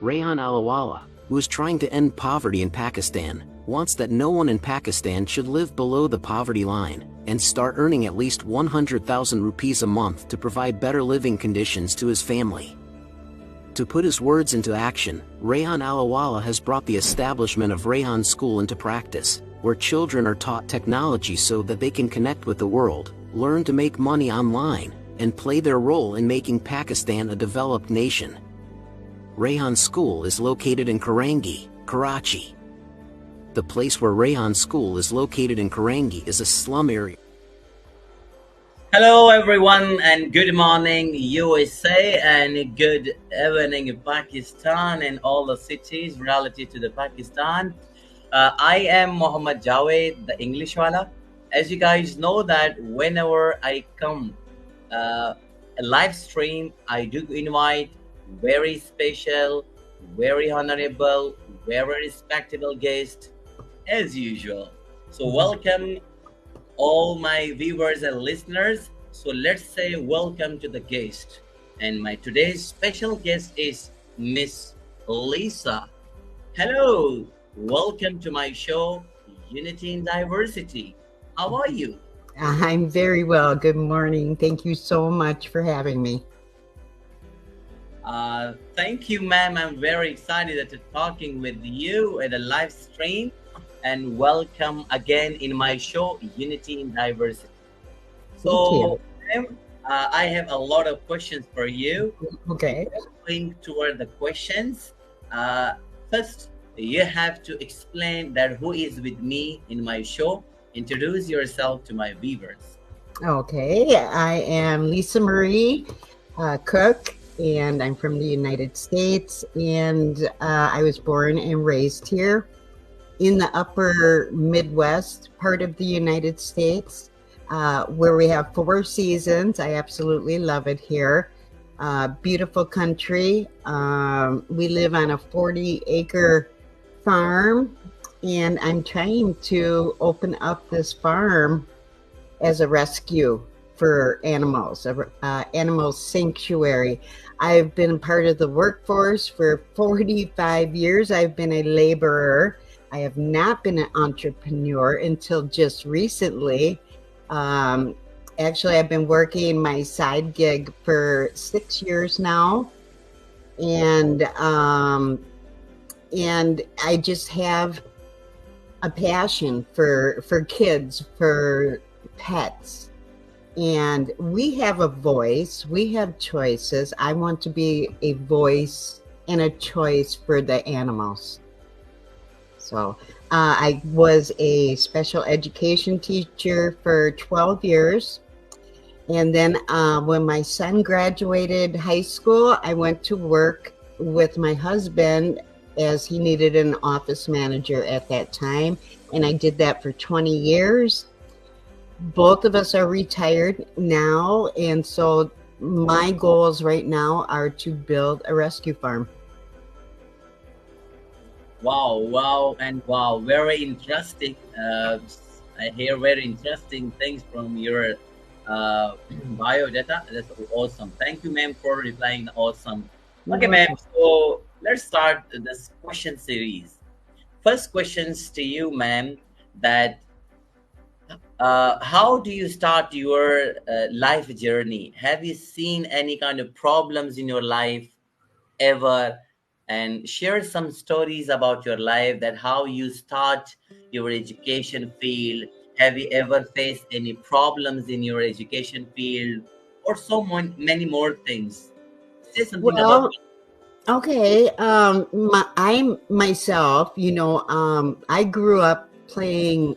Rehan Alawala, who is trying to end poverty in Pakistan, wants that no one in Pakistan should live below the poverty line and start earning at least 100,000 rupees a month to provide better living conditions to his family. To put his words into action, Rehan Alawala has brought the establishment of Rehan School into practice, where children are taught technology so that they can connect with the world, learn to make money online, and play their role in making Pakistan a developed nation. Rehan School is located in Karangi, Karachi. The place where Rehan School is located in Karangi is a slum area. Hello, everyone, and good morning, USA, and good evening, Pakistan, and all the cities relative to the Pakistan. I am Mohammad Jawaid, the English wala. As you guys know that whenever I come a live stream, I do invite very special, very honorable, very respectable guest as usual. So welcome all my viewers and listeners. So let's say welcome to the guest. And my today's special guest is Miss Lisa. Hello, welcome to my show, Unity in Diversity. How are you? I'm very well. Good morning. Thank you so much for having me. Thank you, ma'am. I'm very excited to talking with you at a live stream. And welcome again in my show, Unity in Diversity. So, ma'am, I have a lot of questions for you. Okay. Going toward the questions. First, you have to explain that who is with me in my show. Introduce yourself to my viewers. Okay. I am Lisa Marie Cook, and I'm from the United States, and I was born and raised here in the upper Midwest part of the United States, where we have 4 seasons. I absolutely love it here. Beautiful country. We live on a 40-acre farm, and I'm trying to open up this farm as a rescue for animals, animal sanctuary. I've been part of the workforce for 45 years. I've been a laborer. I have not been an entrepreneur until just recently. Actually, I've been working my side gig for 6 years now. And I just have a passion for kids, for pets. And we have a voice, we have choices. I want to be a voice and a choice for the animals. So I was a special education teacher for 12 years. And then when my son graduated high school, I went to work with my husband as he needed an office manager at that time. And I did that for 20 years. Both of us are retired now. And so my goals right now are to build a rescue farm. Wow, and wow, very interesting. I hear very interesting things from your biodata. That's awesome. Thank you, ma'am, for replying. Awesome. Okay, ma'am. So let's start this question series. First questions to you, ma'am. That how do you start your life journey? Have you seen any kind of problems in your life ever? And share some stories about your life, that how you start your education field. Have you ever faced any problems in your education field, or many more things? Say something about Well, okay. I myself, I grew up playing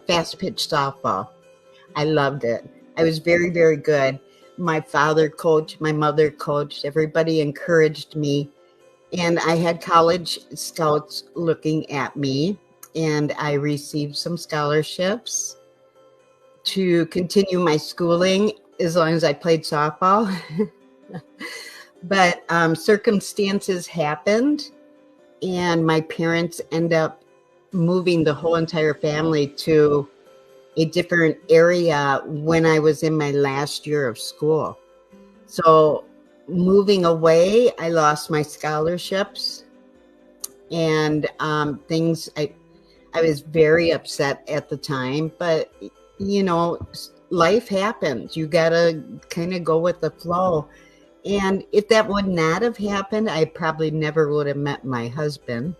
fast pitch softball. I loved it. I was very, very good. My father coached, my mother coached, everybody encouraged me. And I had college scouts looking at me, and I received some scholarships to continue my schooling as long as I played softball. But circumstances happened, and my parents end up moving the whole entire family to a different area when I was in my last year of school. So moving away, I lost my scholarships. and things. I was very upset at the time, but life happens. You gotta kind of go with the flow. And if that would not have happened, I probably never would have met my husband.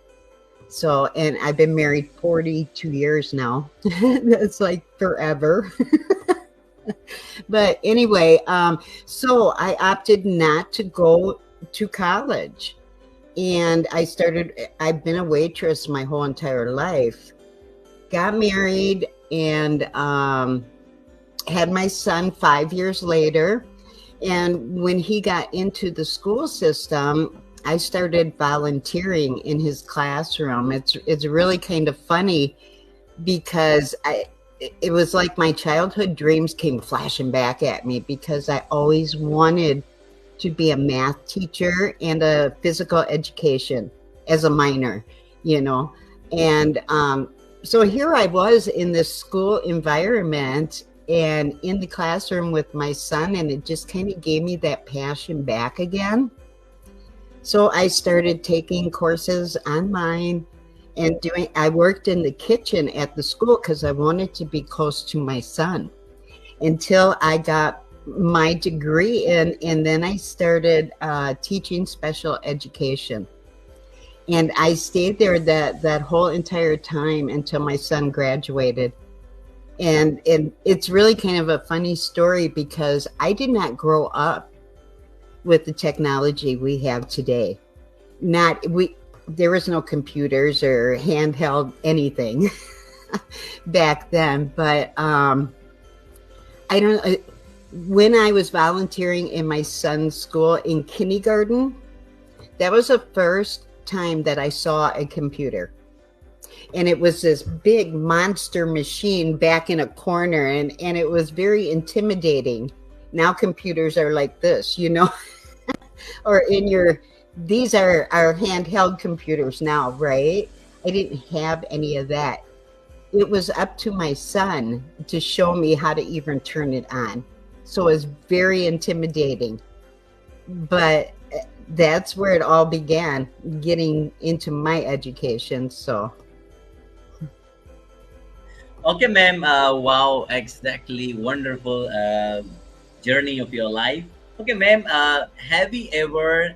So, and I've been married 42 years now. That's like forever. But anyway, so I opted not to go to college. And I've been a waitress my whole entire life. Got married and had my son 5 years later. And when he got into the school system, I started volunteering in his classroom. It's really kind of funny because it was like my childhood dreams came flashing back at me, because I always wanted to be a math teacher and a physical education as a minor, And so here I was in this school environment and in the classroom with my son, and it just kind of gave me that passion back again. So I started taking courses online and I worked in the kitchen at the school because I wanted to be close to my son until I got my degree and then I started teaching special education. And I stayed there that whole entire time until my son graduated. And it's really kind of a funny story because I did not grow up with the technology we have today. There was no computers or handheld anything back then. But I don't know. When I was volunteering in my son's school in kindergarten, that was the first time that I saw a computer. And it was this big monster machine back in a corner, and it was very intimidating. Now computers are like this, or these are our handheld computers now, right? I didn't have any of that. It was up to my son to show me how to even turn it on. So it was very intimidating. But that's where it all began, getting into my education. So. Okay, ma'am. Wow, exactly. Wonderful journey of your life. Okay, ma'am. Have you ever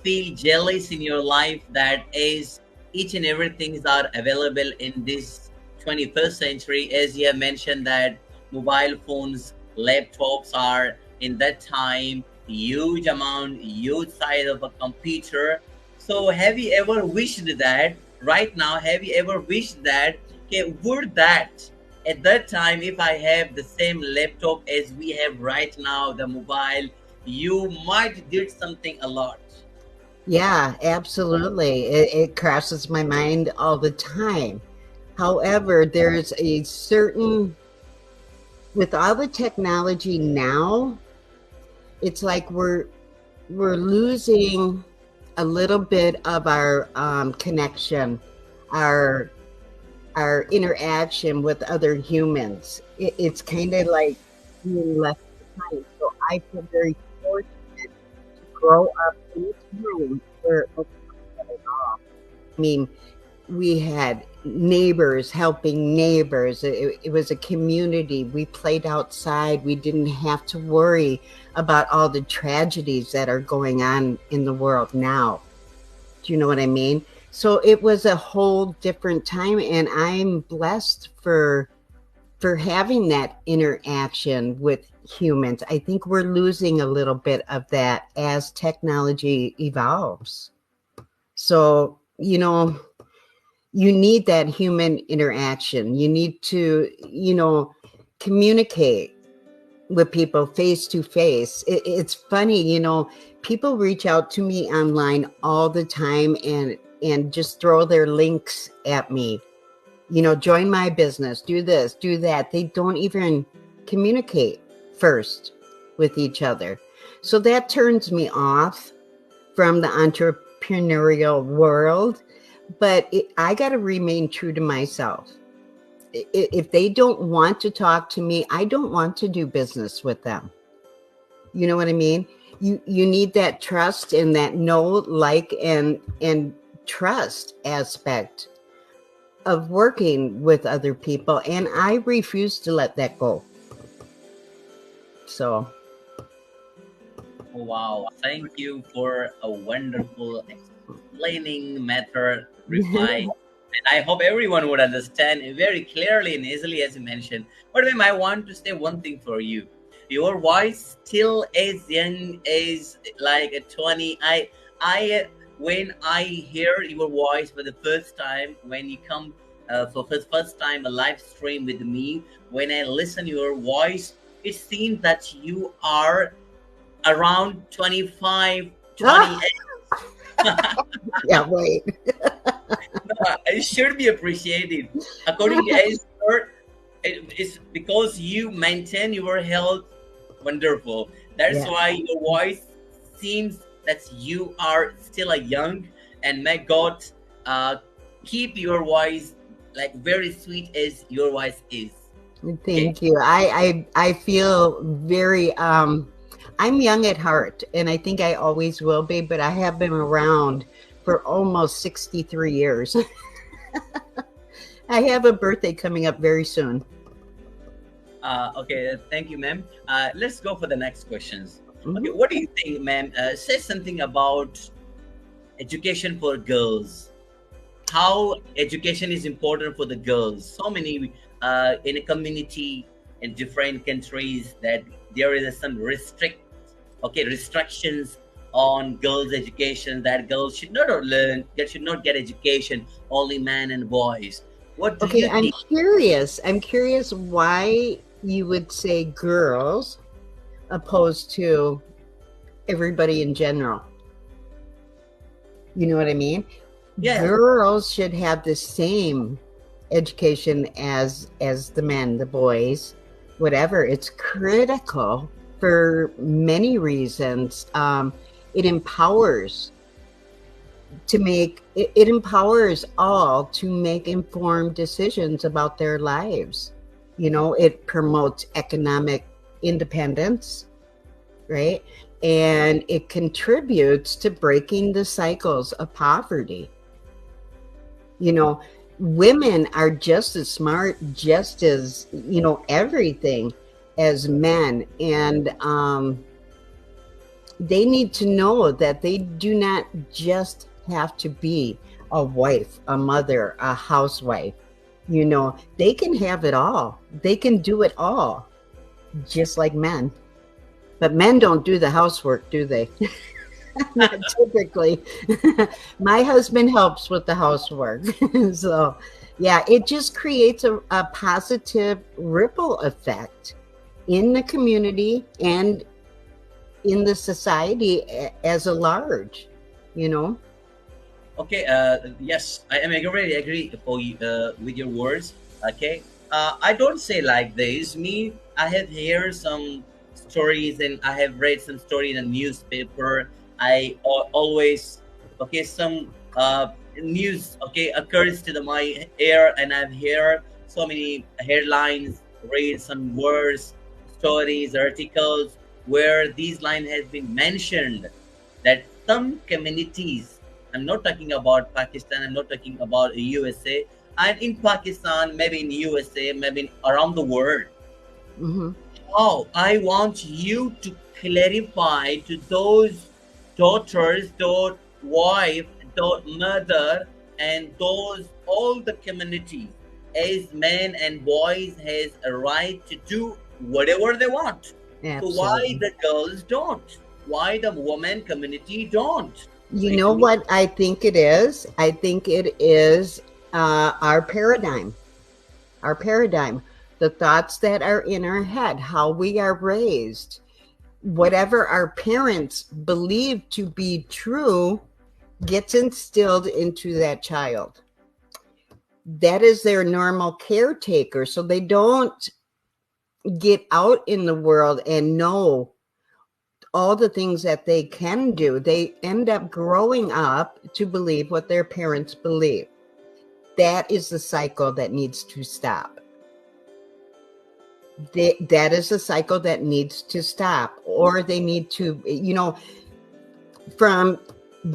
feel jealous in your life that is each and everything are available in this 21st century? As you have mentioned that mobile phones, laptops are in that time huge size of a computer. So have you ever wished that right now? Have you ever wished that? Okay, would that at that time, if I have the same laptop as we have right now, the mobile, you might did something a lot. Yeah, absolutely. It crosses my mind all the time. However, there's a certain, with all the technology now, it's like we're losing a little bit of our connection, our interaction with other humans. It's kind of like being left behind. So I feel very fortunate to grow up in a time where it wasn't like that at all. I mean, we had neighbors helping neighbors. It was a community. We played outside. We didn't have to worry about all the tragedies that are going on in the world now. Do you know what I mean? So it was a whole different time, and I'm blessed for having that interaction with humans. I think we're losing a little bit of that as technology evolves. So, you need that human interaction. You need to, communicate with people face to face. It's funny, people reach out to me online all the time and just throw their links at me. Join my business, do this, do that. They don't even communicate first with each other. So that turns me off from the entrepreneurial world. But I got to remain true to myself. If they don't want to talk to me, I don't want to do business with them. You know what I mean? You need that trust and that know, like, and trust aspect of working with other people, and I refuse to let that go. So, Wow, thank you for a wonderful explaining method reply. And I hope everyone would understand it very clearly and easily, as you mentioned. But ma'am, I want to say one thing for you. Your voice still as young as like a 20. When I hear your voice for the first time, when you come for first time a live stream with me, when I listen your voice, it seems that you are around 25, ah, 28. yeah, wait. It should be appreciated. According to expert, it's because you maintain your health wonderful. That's Yeah, why your voice seems that you are still a young, and may God uh, keep your voice like very sweet as your voice is. Okay. thank you. I feel very I'm young at heart, and I think I always will be, but I have been around for almost 63 years. I have a birthday coming up very soon. Okay, thank you, ma'am. Let's go for the next questions. Okay, Mhm. what do you think, ma'am? Say something about education for girls. How education is important for the girls. So many in a community in different countries that there is some restrictions on girls' education, that girls should not learn, they should not get education, only men and boys. What do Okay, you think? I'm curious why you would say girls opposed to everybody in general. You know what I mean? Yeah. Girls should have the same education as the men, the boys, whatever. It's critical for many reasons. It empowers it empowers all to make informed decisions about their lives. You know, it promotes economic independence, right? And it contributes to breaking the cycles of poverty. You know, women are just as smart, just as, everything as men. And they need to know that they do not just have to be a wife, a mother, a housewife. They can have it all. They can do it all, just like men. But men don't do the housework, do they? Not typically. My husband helps with the housework. So, yeah, it just creates a positive ripple effect in the community and in the society as a large, you know? Okay. Yes, I am really agree for you, with your words. Okay. I don't say like this. Me, I have heard some stories and I have read some story in a newspaper. I always okay some news okay occurs to my ear, and I've heard so many headlines, read some words, stories, articles where these line has been mentioned that some communities, I'm not talking about Pakistan, I'm not talking about USA, and in Pakistan, maybe in USA, maybe around the world. Hmm. Oh, I want you to clarify to those daughters, those wife, those mother, and those all the communities, as men and boys has a right to do whatever they want. So why Absolutely. the girls don't? Why the woman community don't? So You it know means what I think it is? I think it is our paradigm. Our paradigm, the thoughts that are in our head, how we are raised, whatever our parents believe to be true gets instilled into that child. That is their normal caretaker. So they don't get out in the world and know all the things that they can do. They end up growing up to believe what their parents believe. That is the cycle that needs to stop. That is a cycle that needs to stop, or they need to, from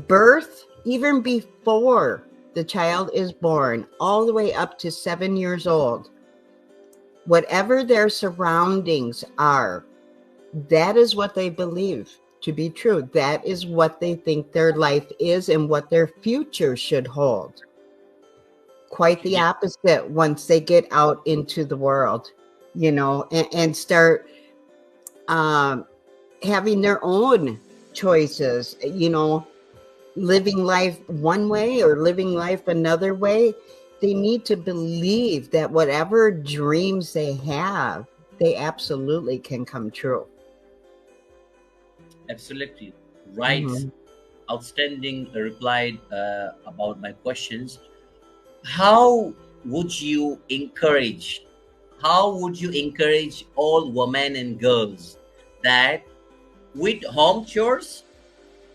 birth, even before the child is born, all the way up to 7 years old, whatever their surroundings are, that is what they believe to be true. That is what they think their life is and what their future should hold. Quite the opposite once they get out into the world, and start having their own choices, living life one way or living life another way. They need to believe that whatever dreams they have, they absolutely can come true. Absolutely right. Mhm. Outstanding replied about my questions. How would you encourage? How would you encourage all women and girls that with home chores,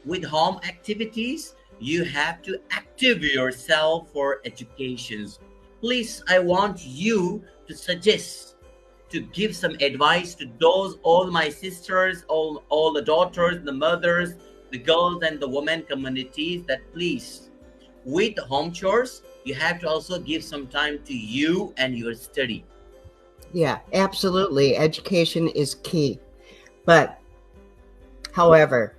with home activities, you have to active yourself for educations? Please, I want you to suggest, to give some advice to those, all my sisters, all the daughters, the mothers, the girls and the women communities, that please, with home chores, you have to also give some time to you and your study. Yeah, absolutely. Education is key. But however,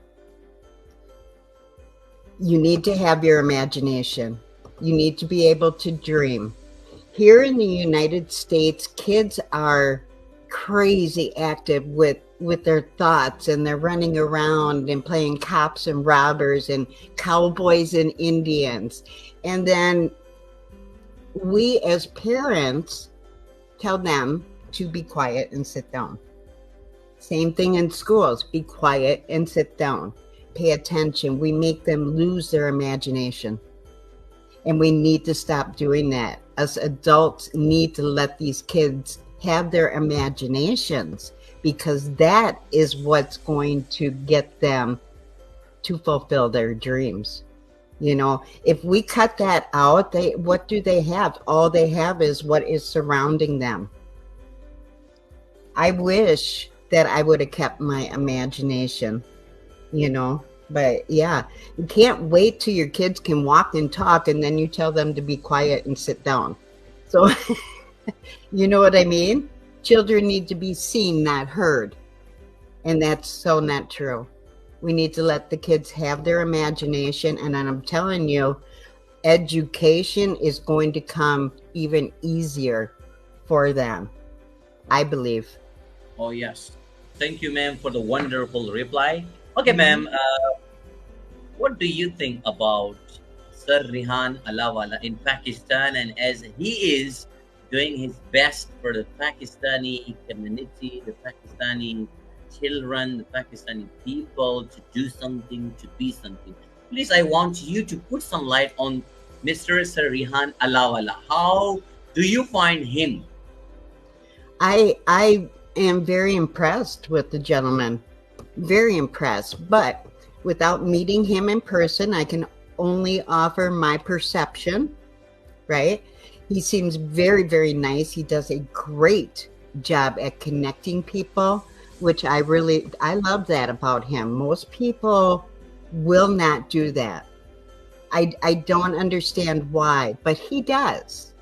you need to have your imagination. You need to be able to dream. Here in the United States, kids are crazy active with their thoughts, and they're running around and playing cops and robbers and cowboys and Indians. And then we as parents tell them to be quiet and sit down. Same thing in schools. Be quiet and sit down. Pay attention. We make them lose their imagination. And we need to stop doing that. Us adults need to let these kids have their imaginations, because that is what's going to get them to fulfill their dreams. If we cut that out, what do they have? All they have is what is surrounding them. I wish that I would have kept my imagination, but yeah, you can't wait till your kids can walk and talk and then you tell them to be quiet and sit down. So, you know what I mean? Children need to be seen, not heard. And that's so not true. We need to let the kids have their imagination. And I'm telling you, education is going to come even easier for them, I believe. Oh, yes. Thank you, ma'am, for the wonderful reply. Okay, ma'am, what do you think about Sir Rehan Alawala in Pakistan, and as he is doing his best for the Pakistani community, the Pakistani children, the Pakistani people, to do something, to be something? Please, I want you to put some light on Mr. Sir Rehan Alawala. How do you find him? I am very impressed with the gentleman. Very impressed. But without meeting him in person, I can only offer my perception, right? He seems very, very nice. He does a great job at connecting people, which I love that about him. Most people will not do that. I don't understand why, but he does.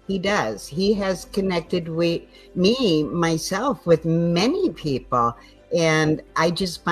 He does. He has connected myself with many people, and I just find